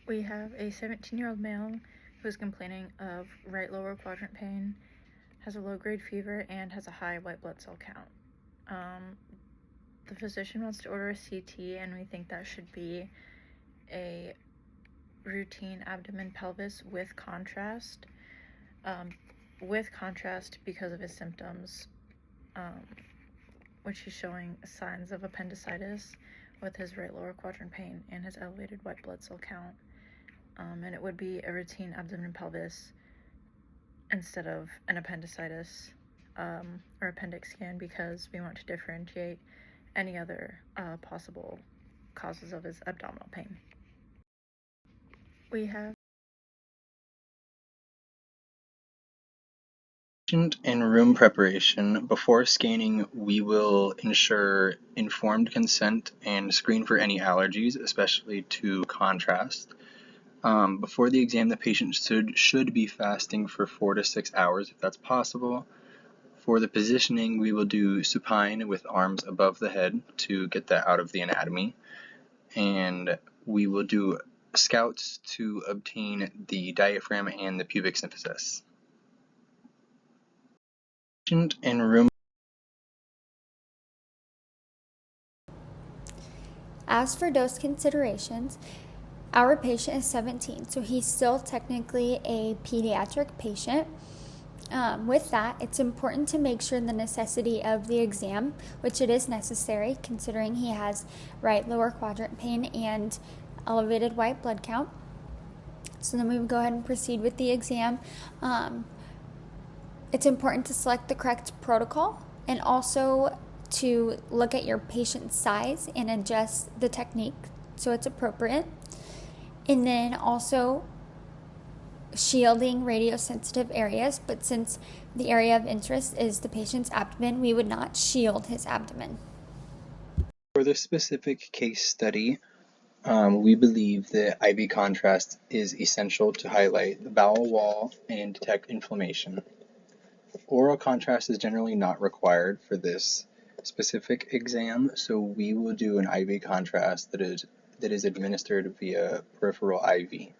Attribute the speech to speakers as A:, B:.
A: We have a 17-year-old male who's complaining of right lower quadrant pain, has a low-grade fever, and has a high white blood cell count. The physician wants to order a CT, and we think that should be a routine abdomen pelvis with contrast. Because of his symptoms, which he's showing signs of appendicitis with his right lower quadrant pain and his elevated white blood cell count. And it would be a routine abdomen pelvis instead of an appendicitis or appendix scan, because we want to differentiate any other possible causes of his abdominal pain. We have
B: and room preparation. Before scanning, we will ensure informed consent and screen for any allergies, especially to contrast. Before the exam, the patient should be fasting for 4 to 6 hours if that's possible. For the positioning, we will do supine with arms above the head to get that out of the anatomy. And we will do scouts to obtain the diaphragm and the pubic symphysis. And room.
C: As for dose considerations, our patient is 17, so he's still technically a pediatric patient. With that, it's important to make sure the necessity of the exam, which it is necessary considering he has right lower quadrant pain and elevated white blood count. So then we would go ahead and proceed with the exam. It's important to select the correct protocol and also to look at your patient's size and adjust the technique so it's appropriate. And then also shielding radiosensitive areas, but since the area of interest is the patient's abdomen, we would not shield his abdomen.
B: For this specific case study, we believe that IV contrast is essential to highlight the bowel wall and detect inflammation. Oral contrast is generally not required for this specific exam, so we will do an IV contrast that is administered via peripheral IV.